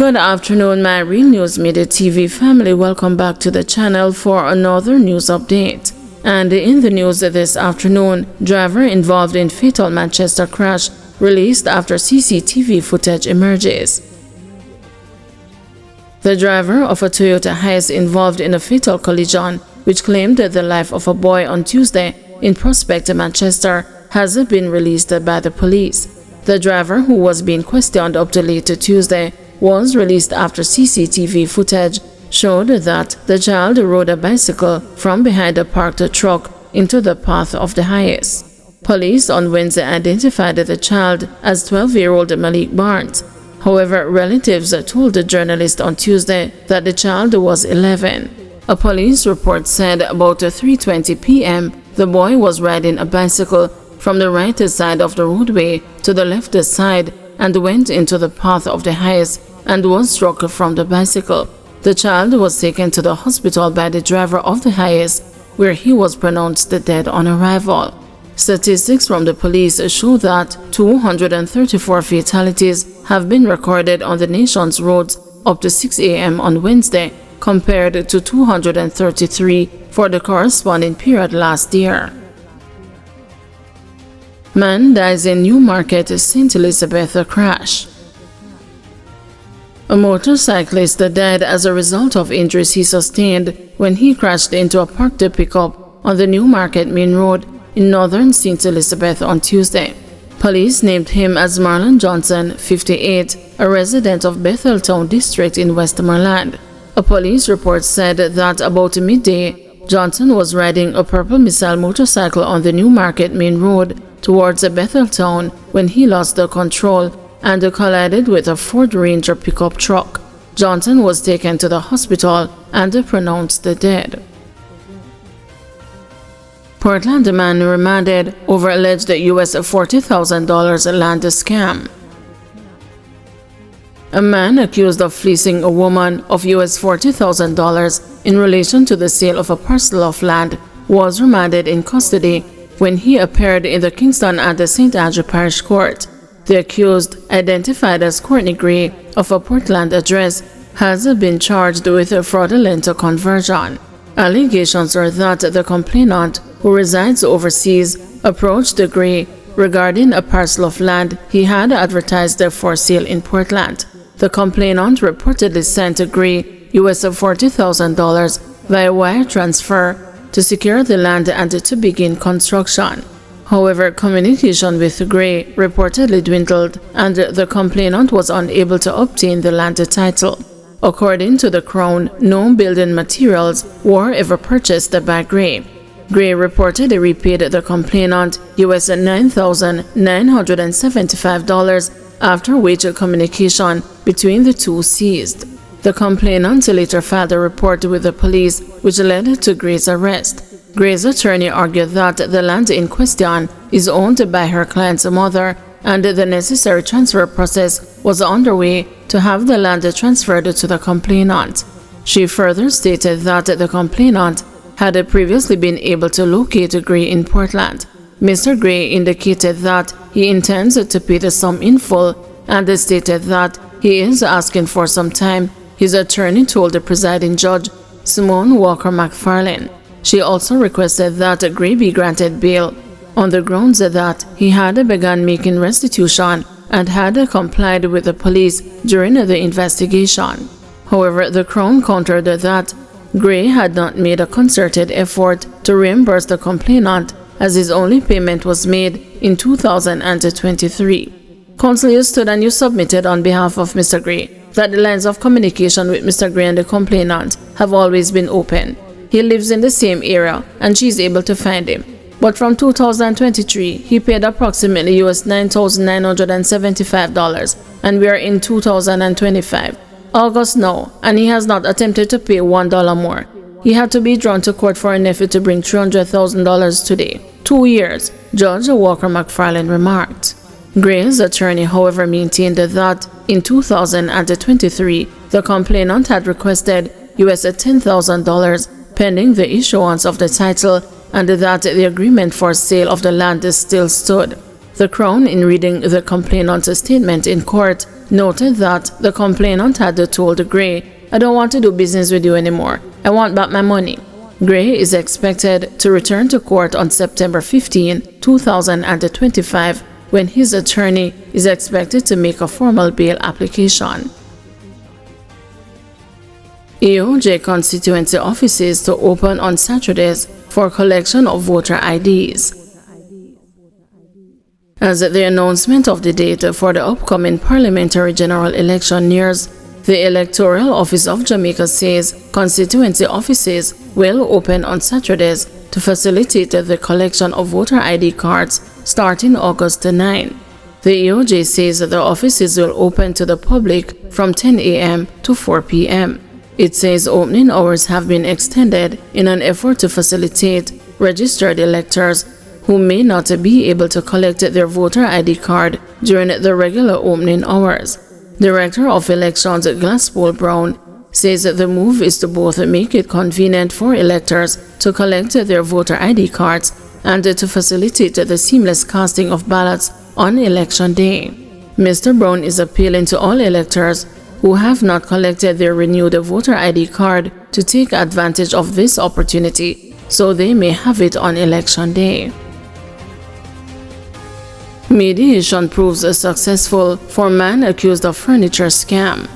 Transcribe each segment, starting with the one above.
Good afternoon, my Real News Media TV family. Welcome back to the channel for another news update. And in the news this afternoon, driver involved in fatal Manchester crash released after CCTV footage emerges. The driver of a Toyota Hiace involved in a fatal collision which claimed the life of a boy on Tuesday in Prospect, Manchester, has been released by the police. The driver, who was being questioned up to late Tuesday, was released after CCTV footage showed that the child rode a bicycle from behind a parked truck into the path of the Hiace. Police on Wednesday identified the child as 12-year-old Malik Barnes. However, relatives told the journalist on Tuesday that the child was 11. A police report said about 3:20 p.m. the boy was riding a bicycle from the right side of the roadway to the left side and went into the path of the Hiace and was struck from the bicycle. The child was taken to the hospital by the driver of the Hiace, where he was pronounced dead on arrival. Statistics from the police show that 234 fatalities have been recorded on the nation's roads up to 6 a.m. on Wednesday, compared to 233 for the corresponding period last year. Man dies in Newmarket, St. Elizabeth crash. A motorcyclist died as a result of injuries he sustained when he crashed into a parked pickup on the Newmarket Main Road in northern St. Elizabeth on Tuesday. Police named him as Marlon Johnson, 58, a resident of Betheltown District in Westmoreland. A police report said that about midday, Johnson was riding a purple missile motorcycle on the Newmarket Main Road towards Betheltown when he lost the control and collided with a Ford Ranger pickup truck. Johnson was taken to the hospital and pronounced dead. Portland man remanded over alleged US $40,000 land scam. A man accused of fleecing a woman of US $40,000 in relation to the sale of a parcel of land was remanded in custody when he appeared in the Kingston and the St. Andrew Parish Court. The accused, identified as Courtney Gray of a Portland address, has been charged with a fraudulent conversion. Allegations are that the complainant, who resides overseas, approached Gray regarding a parcel of land he had advertised for sale in Portland. The complainant reportedly sent Gray US $40,000 via wire transfer to secure the land and to begin construction. However, communication with Gray reportedly dwindled and the complainant was unable to obtain the land title. According to the Crown, no building materials were ever purchased by Gray. Gray reportedly repaid the complainant US $9,975, after which communication between the two ceased. The complainant later filed a report with the police, which led to Gray's arrest. Gray's attorney argued that the land in question is owned by her client's mother and the necessary transfer process was underway to have the land transferred to the complainant. She further stated that the complainant had previously been able to locate Gray in Portland. Mr. Gray indicated that he intends to pay the sum in full and stated that he is asking for some time, his attorney told the presiding judge, Simone Walker McFarlane. She also requested that Gray be granted bail on the grounds that he had begun making restitution and had complied with the police during the investigation. However, the Crown countered that Gray had not made a concerted effort to reimburse the complainant, as his only payment was made in 2023. Counsel, you stood and you submitted on behalf of Mr. Gray that the lines of communication with Mr. Gray and the complainant have always been open. He lives in the same area and she is able to find him. But from 2023, he paid approximately US $9,975 and we are in 2025. August now, and he has not attempted to pay $1 more. He had to be drawn to court for an effort to bring $300,000 today. 2 years, Judge Walker McFarlane remarked. Gray's attorney, however, maintained that in 2023, the complainant had requested US $10,000 pending the issuance of the title and that the agreement for sale of the land still stood. The Crown, in reading the complainant's statement in court, noted that the complainant had told Gray, "I don't want to do business with you anymore. I want back my money." Gray is expected to return to court on September 15, 2025, when his attorney is expected to make a formal bail application. AOJ constituency offices to open on Saturdays for collection of voter IDs. As the announcement of the date for the upcoming parliamentary general election nears, the Electoral Office of Jamaica says constituency offices will open on Saturdays to facilitate the collection of voter ID cards starting August 9. The AOJ says the offices will open to the public from 10 a.m. to 4 p.m. It says opening hours have been extended in an effort to facilitate registered electors who may not be able to collect their voter ID card during the regular opening hours. Director of Elections Glasspool Brown says the move is to both make it convenient for electors to collect their voter ID cards and to facilitate the seamless casting of ballots on Election Day. Mr. Brown is appealing to all electors who have not collected their renewed voter ID card to take advantage of this opportunity so they may have it on Election Day. Mediation proves successful for man accused of furniture scam.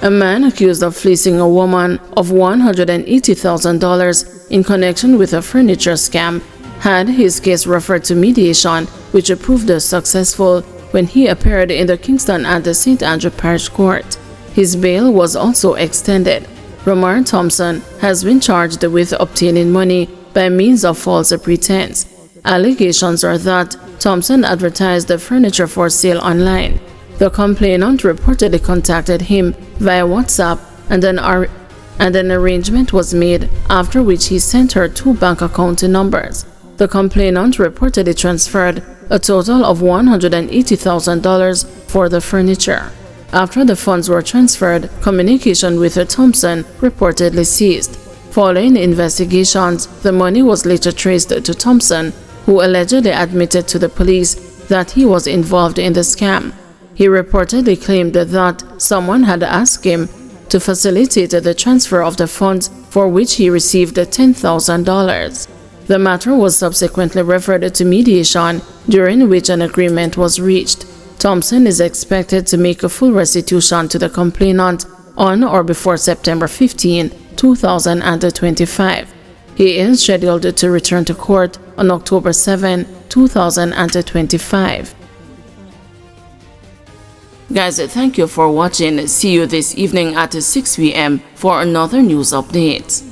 A man accused of fleecing a woman of $180,000 in connection with a furniture scam had his case referred to mediation, which proved successful when he appeared in the Kingston and the St. Andrew Parish Court. His bail was also extended. Romar Thompson has been charged with obtaining money by means of false pretense. Allegations are that Thompson advertised the furniture for sale online. The complainant reportedly contacted him via WhatsApp and an arrangement was made, after which he sent her 2 bank account numbers. The complainant reportedly transferred a total of $180,000 for the furniture. After the funds were transferred, communication with Thompson reportedly ceased. Following investigations, the money was later traced to Thompson, who allegedly admitted to the police that he was involved in the scam. He reportedly claimed that someone had asked him to facilitate the transfer of the funds, for which he received $10,000. The matter was subsequently referred to mediation, during which an agreement was reached. Thompson is expected to make a full restitution to the complainant on or before September 15, 2025. He is scheduled to return to court on October 7, 2025. Guys, thank you for watching. See you this evening at 6 p.m. for another news update.